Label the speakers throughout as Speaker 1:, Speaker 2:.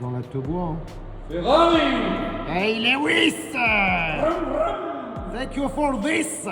Speaker 1: dans la te bois.
Speaker 2: Ferrari!
Speaker 1: Hey Lewis! Thank you for this!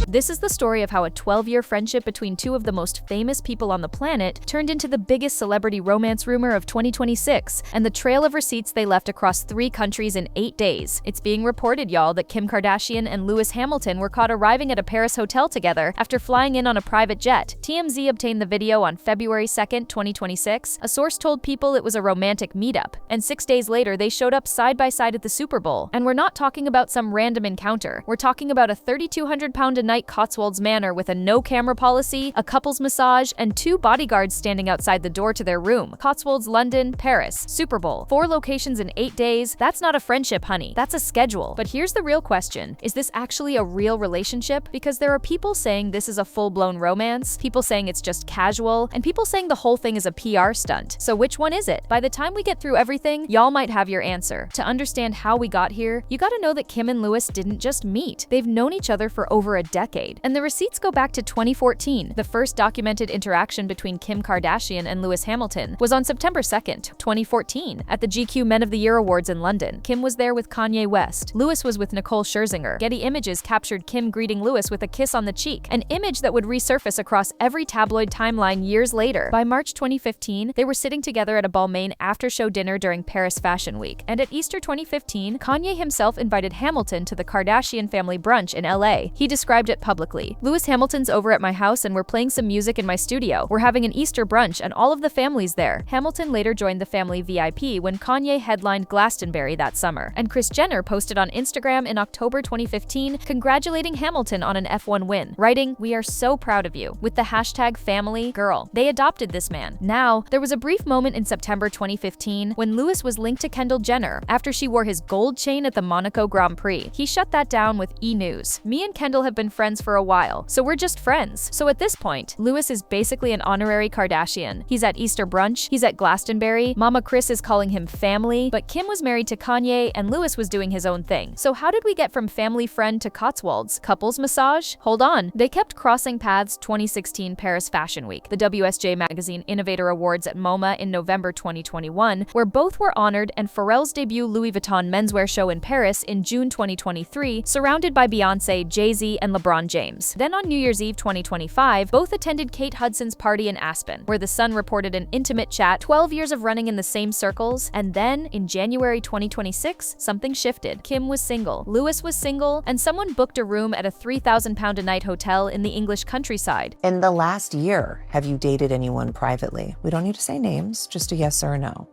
Speaker 3: This is the story of how a 12-year friendship between two of the most famous people on the planet turned into the biggest celebrity romance rumor of 2026, and the trail of receipts they left across 3 countries in 8 days. It's being reported, y'all, that Kim Kardashian and Lewis Hamilton were caught arriving at a Paris hotel together after flying in on a private jet. TMZ obtained the video on February 2nd, 2026. A source told People it was a romantic meetup, and 6 days later they showed up side by side at the Super Bowl. And we're not talking about some random encounter. We're talking about a 3,200-pound-a-night Cotswolds manor with a no-camera policy, a couple's massage, and 2 bodyguards standing outside the door to their room. Cotswolds, London, Paris, Super Bowl. 4 locations in 8 days. That's not a friendship, honey. That's a schedule. But here's the real question. Is this actually a real relationship? Because there are people saying this is a full-blown romance, people saying it's just casual, and people saying the whole thing is a PR stunt. So which one is it? By the time we get through everything, y'all might have your answer. To understand how we got here, you gotta know that Kim and Lewis didn't just meet. They've known each other for over a decade. And the receipts go back to 2014. The first documented interaction between Kim Kardashian and Lewis Hamilton was on September 2nd, 2014, at the GQ Men of the Year Awards in London. Kim was there with Kanye West. Lewis was with Nicole Scherzinger. Getty Images captured Kim greeting Lewis with a kiss on the cheek, an image that would resurface across every tabloid timeline years later. By March 2015, they were sitting together at a Balmain after-show dinner during Paris Fashion Week. And at Easter 2015, Kanye himself invited Hamilton to the Kardashian family brunch in LA. He described it publicly. Lewis Hamilton's over at my house and we're playing some music in my studio. We're having an Easter brunch and all of the family's there. Hamilton later joined the family VIP when Kanye headlined Glastonbury that summer. And Kris Jenner posted on Instagram in October 2015 congratulating Hamilton on an F1 win, writing, "We are so proud of you," with the hashtag family girl. They adopted this man. Now, there was a brief moment in September 2015 when Lewis was linked to Kendall Jenner after she wore his gold chain at the Monaco Grand Prix. He shut that down with E! News. "Me and Kendall have been friends for a while, so we're just friends." So at this point, Lewis is basically an honorary Kardashian. He's at Easter brunch, he's at Glastonbury, Mama Kris is calling him family, but Kim was married to Kanye and Lewis was doing his own thing. So how did we get from family friend to Cotswolds? Couples massage? Hold on. They kept crossing paths 2016 Paris Fashion Week, the WSJ Magazine Innovator Awards at MoMA in November 2021, where both were honored, and Pharrell's debut Louis Vuitton menswear show in Paris in June 2023, surrounded by Beyoncé, Jay-Z, and LeBron James. Then on New Year's Eve 2025, both attended Kate Hudson's party in Aspen, where the Sun reported an intimate chat, 12 years of running in the same circles, and then, in January 2026, something shifted. Kim was single, Lewis was single, and someone booked a room at a 3,000-pound-a-night hotel in the English countryside.
Speaker 4: In the last year, have you dated anyone privately? We don't need to say names, just a yes or a no.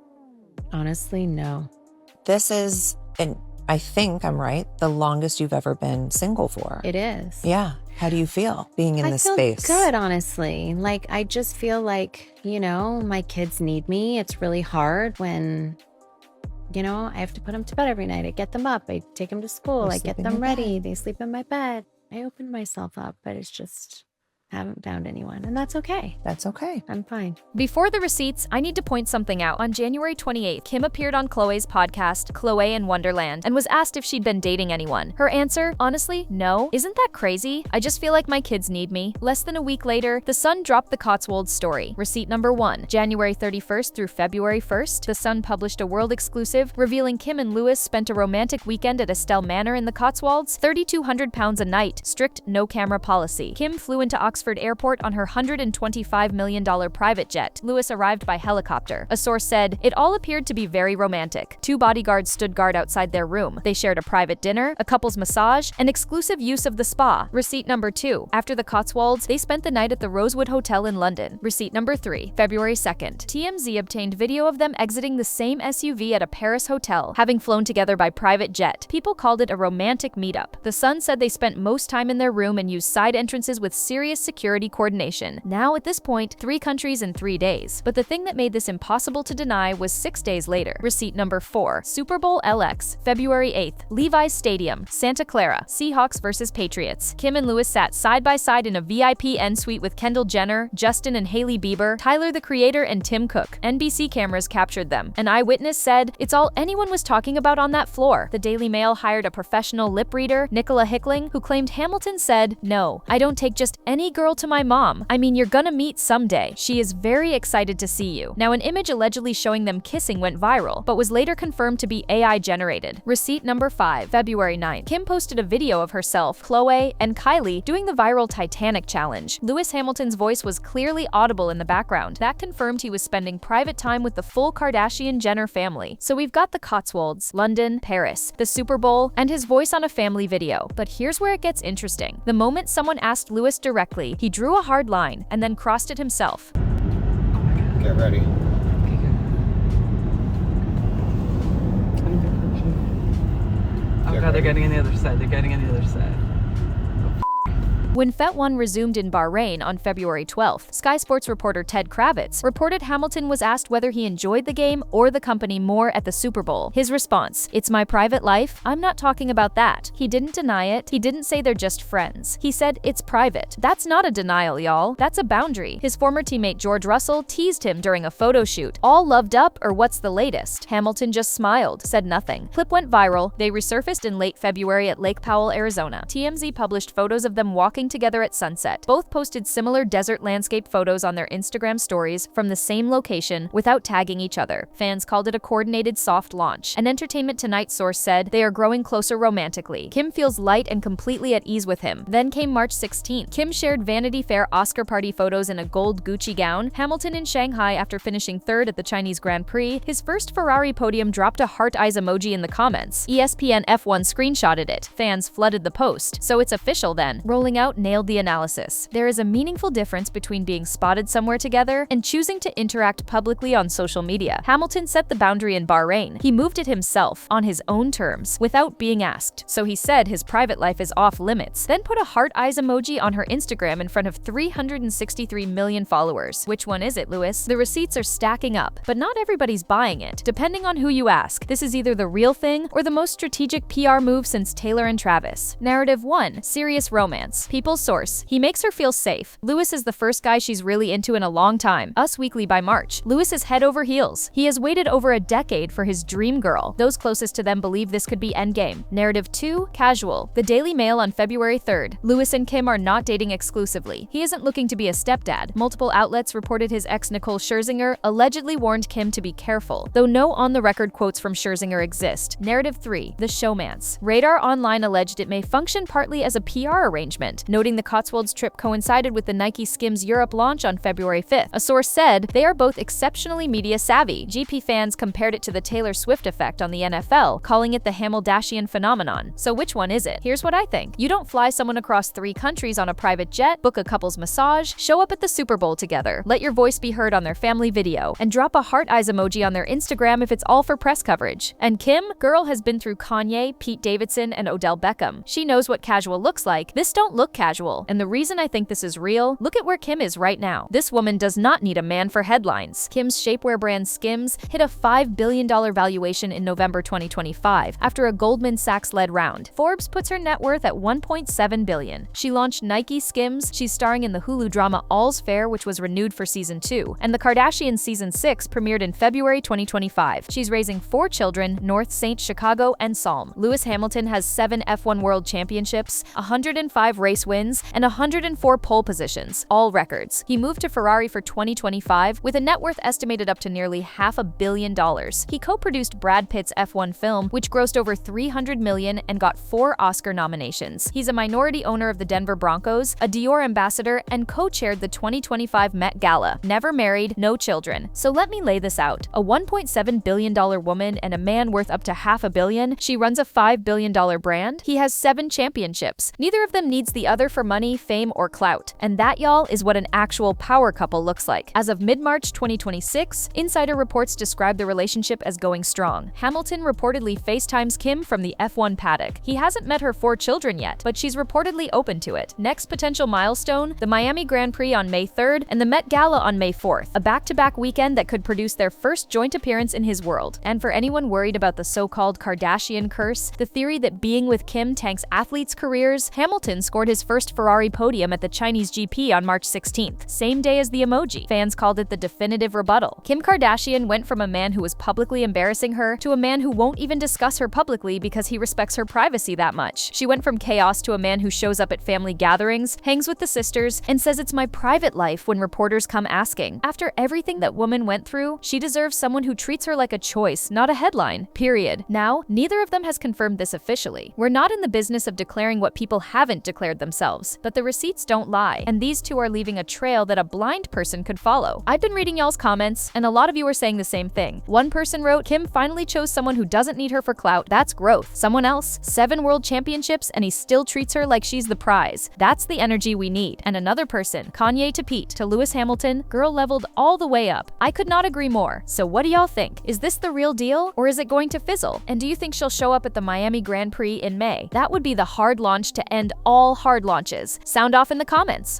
Speaker 5: Honestly, no.
Speaker 4: This is, and I think I'm right, the longest you've ever been single for.
Speaker 5: It is.
Speaker 4: Yeah. How do you feel being in this space?
Speaker 5: I feel good, honestly. Like, I just feel like, my kids need me. It's really hard when, I have to put them to bed every night. I get them up. I take them to school. I get them ready. They sleep in my bed. I open myself up, but it's just, I haven't found anyone, and that's okay.
Speaker 4: That's okay.
Speaker 5: I'm fine.
Speaker 3: Before the receipts, I need to point something out. On January 28th, Kim appeared on Khloé's podcast, Khloé in Wonderland, and was asked if she'd been dating anyone. Her answer, honestly, no. Isn't that crazy? I just feel like my kids need me. Less than a week later, The Sun dropped the Cotswolds story. Receipt number 1. January 31st through February 1st, The Sun published a world exclusive revealing Kim and Lewis spent a romantic weekend at Estelle Manor in the Cotswolds, 3,200 pounds a night, strict no-camera policy. Kim flew into Oxford Airport on her $125 million private jet. Lewis arrived by helicopter. A source said, "It all appeared to be very romantic. 2 bodyguards stood guard outside their room. They shared a private dinner, a couple's massage, and exclusive use of the spa." Receipt number 2. After the Cotswolds, they spent the night at the Rosewood Hotel in London. Receipt number 3. February 2nd. TMZ obtained video of them exiting the same SUV at a Paris hotel, having flown together by private jet. People called it a romantic meetup. The Sun said they spent most time in their room and used side entrances with serious security coordination. Now, at this point, 3 countries in 3 days. But the thing that made this impossible to deny was 6 days later. Receipt number 4. Super Bowl LX, February 8th, Levi's Stadium, Santa Clara, Seahawks vs. Patriots. Kim and Lewis sat side by side in a VIP end suite with Kendall Jenner, Justin and Hailey Bieber, Tyler the Creator, and Tim Cook. NBC cameras captured them. An eyewitness said, "It's all anyone was talking about on that floor." The Daily Mail hired a professional lip reader, Nicola Hickling, who claimed Hamilton said, "No, I don't take just any girl to my mom. I mean, you're gonna meet someday. She is very excited to see you." Now, an image allegedly showing them kissing went viral, but was later confirmed to be AI generated. Receipt number 5, February 9th. Kim posted a video of herself, Khloe, and Kylie doing the viral Titanic challenge. Lewis Hamilton's voice was clearly audible in the background. That confirmed he was spending private time with the full Kardashian-Jenner family. So we've got the Cotswolds, London, Paris, the Super Bowl, and his voice on a family video. But here's where it gets interesting. The moment someone asked Lewis directly, he drew a hard line and then crossed it himself.
Speaker 2: Get ready.
Speaker 6: Oh god, they're getting on the other side. They're getting on the other side.
Speaker 3: When FET1 resumed in Bahrain on February 12th, Sky Sports reporter Ted Kravitz reported Hamilton was asked whether he enjoyed the game or the company more at the Super Bowl. His response, "It's my private life. I'm not talking about that." He didn't deny it. He didn't say they're just friends. He said, "It's private." That's not a denial, y'all. That's a boundary. His former teammate George Russell teased him during a photo shoot. "All loved up, or what's the latest?" Hamilton just smiled, said nothing. Clip went viral. They resurfaced in late February at Lake Powell, Arizona. TMZ published photos of them walking together at sunset. Both posted similar desert landscape photos on their Instagram stories from the same location without tagging each other. Fans called it a coordinated soft launch. An Entertainment Tonight source said they are growing closer romantically. Kim feels light and completely at ease with him. Then came March 16th. Kim shared Vanity Fair Oscar party photos in a gold Gucci gown. Hamilton in Shanghai after finishing 3rd at the Chinese Grand Prix. His first Ferrari podium dropped a heart eyes emoji in the comments. ESPN F1 screenshotted it. Fans flooded the post. So it's official then. Rolling Out nailed the analysis. There is a meaningful difference between being spotted somewhere together and choosing to interact publicly on social media. Hamilton set the boundary in Bahrain. He moved it himself, on his own terms, without being asked. So he said his private life is off limits, then put a heart eyes emoji on her Instagram in front of 363 million followers. Which one is it, Lewis? The receipts are stacking up, but not everybody's buying it. Depending on who you ask, this is either the real thing or the most strategic PR move since Taylor and Travis. Narrative 1. Serious romance. People's source. He makes her feel safe. Lewis is the first guy she's really into in a long time. Us Weekly by March. Lewis is head over heels. He has waited over a decade for his dream girl. Those closest to them believe this could be endgame. Narrative 2. Casual. The Daily Mail on February 3rd. Lewis and Kim are not dating exclusively. He isn't looking to be a stepdad. Multiple outlets reported his ex Nicole Scherzinger allegedly warned Kim to be careful, though no on-the-record quotes from Scherzinger exist. Narrative 3. The Showmance. Radar Online alleged it may function partly as a PR arrangement, noting the Cotswolds trip coincided with the Nike Skims Europe launch on February 5th. A source said they are both exceptionally media savvy. GP fans compared it to the Taylor Swift effect on the NFL, calling it the Hamildashian phenomenon. So which one is it? Here's what I think. You don't fly someone across 3 countries on a private jet, book a couple's massage, show up at the Super Bowl together, let your voice be heard on their family video, and drop a heart eyes emoji on their Instagram if it's all for press coverage. And Kim, girl has been through Kanye, Pete Davidson, and Odell Beckham. She knows what casual looks like. This don't look casual. And the reason I think this is real, look at where Kim is right now. This woman does not need a man for headlines. Kim's shapewear brand Skims hit a $5 billion valuation in November 2025 after a Goldman Sachs-led round. Forbes puts her net worth at $1.7 billion. She launched Nike Skims. She's starring in the Hulu drama All's Fair, which was renewed for season 2, and the Kardashians season 6 premiered in February 2025. She's raising 4 children, North St. Chicago, and Salm. Lewis Hamilton has 7 F1 World Championships, 105 race wins, and 104 pole positions, all records. He moved to Ferrari for 2025 with a net worth estimated up to nearly $500 million. He co-produced Brad Pitt's F1 film, which grossed over $300 million and got 4 Oscar nominations. He's a minority owner of the Denver Broncos, a Dior ambassador, and co-chaired the 2025 Met Gala. Never married, no children. So let me lay this out. A $1.7 billion woman and a man worth up to $500 million. She runs a $5 billion brand. He has 7 championships. Neither of them needs the other for money, fame, or clout. And that, y'all, is what an actual power couple looks like. As of mid-March 2026, insider reports describe the relationship as going strong. Hamilton reportedly FaceTimes Kim from the F1 paddock. He hasn't met her 4 children yet, but she's reportedly open to it. Next potential milestone, the Miami Grand Prix on May 3rd and the Met Gala on May 4th, a back-to-back weekend that could produce their first joint appearance in his world. And for anyone worried about the so-called Kardashian curse, the theory that being with Kim tanks athletes' careers, Hamilton scored his first Ferrari podium at the Chinese GP on March 16th, same day as the emoji. Fans called it the definitive rebuttal. Kim Kardashian went from a man who was publicly embarrassing her to a man who won't even discuss her publicly because he respects her privacy that much. She went from chaos to a man who shows up at family gatherings, hangs with the sisters, and says it's my private life when reporters come asking. After everything that woman went through, she deserves someone who treats her like a choice, not a headline. Period. Now, neither of them has confirmed this officially. We're not in the business of declaring what people haven't declared themselves, but the receipts don't lie, and these two are leaving a trail that a blind person could follow. I've been reading y'all's comments, and a lot of you are saying the same thing. One person wrote, Kim finally chose someone who doesn't need her for clout. That's growth. Someone else, 7 world championships, and he still treats her like she's the prize. That's the energy we need. And another person, Kanye to Pete to Lewis Hamilton, girl leveled all the way up. I could not agree more. So what do y'all think? Is this the real deal, or is it going to fizzle? And do you think she'll show up at the Miami Grand Prix in May? That would be the hard launch to end all hard launches. Sound off in the comments.